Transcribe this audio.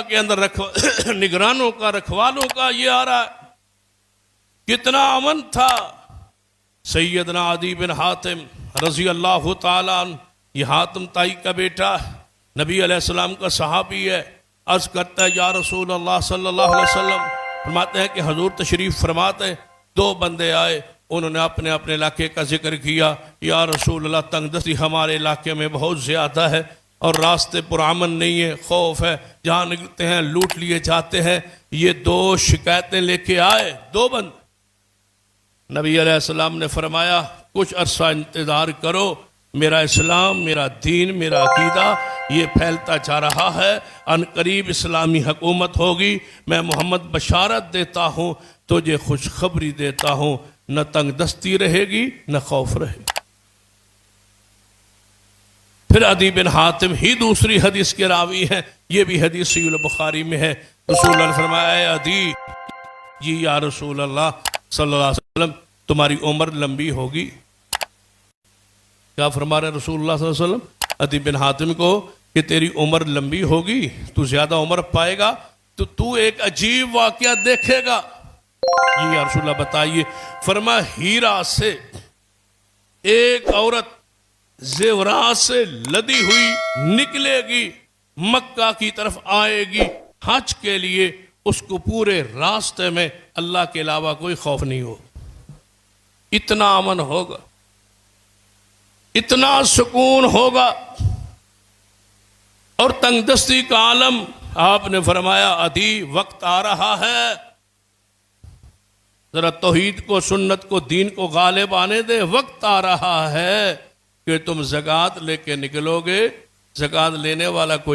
کے اندر نگرانوں کا، رکھوالوں کا یہ آ رہا ہے. کتنا امن تھا. سیدنا عدی بن حاتم رضی اللہ تعالیٰ عنہ، یہ حاتم تائی کا بیٹا نبی علیہ السلام کا صحابی ہے. عرض کرتا ہے یا رسول اللہ صلی اللہ علیہ وسلم، فرماتے ہیں کہ حضور تشریف فرماتے، دو بندے آئے، انہوں نے اپنے اپنے علاقے کا ذکر کیا. یا رسول اللہ تنگ دستی ہمارے علاقے میں بہت زیادہ ہے اور راستے پرامن نہیں ہے، خوف ہے، جہاں نکلتے ہیں لوٹ لیے جاتے ہیں. یہ دو شکایتیں لے کے آئے، دو بندے. نبی علیہ السلام نے فرمایا کچھ عرصہ انتظار کرو، میرا اسلام، میرا دین، میرا عقیدہ یہ پھیلتا جا رہا ہے، ان قریب اسلامی حکومت ہوگی. میں محمد بشارت دیتا ہوں، تجھے خوشخبری دیتا ہوں، نہ تنگ دستی رہے گی نہ خوف رہے گی. پھر عدی بن حاتم ہی دوسری حدیث کے راوی ہیں، یہ بھی حدیث صحیح البخاری میں ہے. رسول اللہ نے فرمایا اے عدی، جی یا رسول اللہ صلی اللہ علیہ وسلم تمہاری عمر لمبی ہوگی. کیا فرما رہے رسول اللہ صلی اللہ علیہ وسلم عدی بن حاتم کو کہ تیری عمر لمبی ہوگی، تو زیادہ عمر پائے گا تو ایک عجیب واقعہ دیکھے گا. جی یا رسول اللہ بتائیے. فرما ہیرا سے ایک عورت زیورات سے لدی ہوئی نکلے گی، مکہ کی طرف آئے گی حج کے لیے. اس کو پورے راستے میں اللہ کے علاوہ کوئی خوف نہیں ہو، اتنا امن ہوگا، اتنا سکون ہوگا. اور تنگ دستی کا عالم. آپ نے فرمایا عدی وقت آ رہا ہے، ذرا توحید کو، سنت کو، دین کو غالب آنے دے. وقت آ رہا ہے کہ تم زکوٰۃ لے کے نکلو گے، زکوٰۃ لینے والا کوئی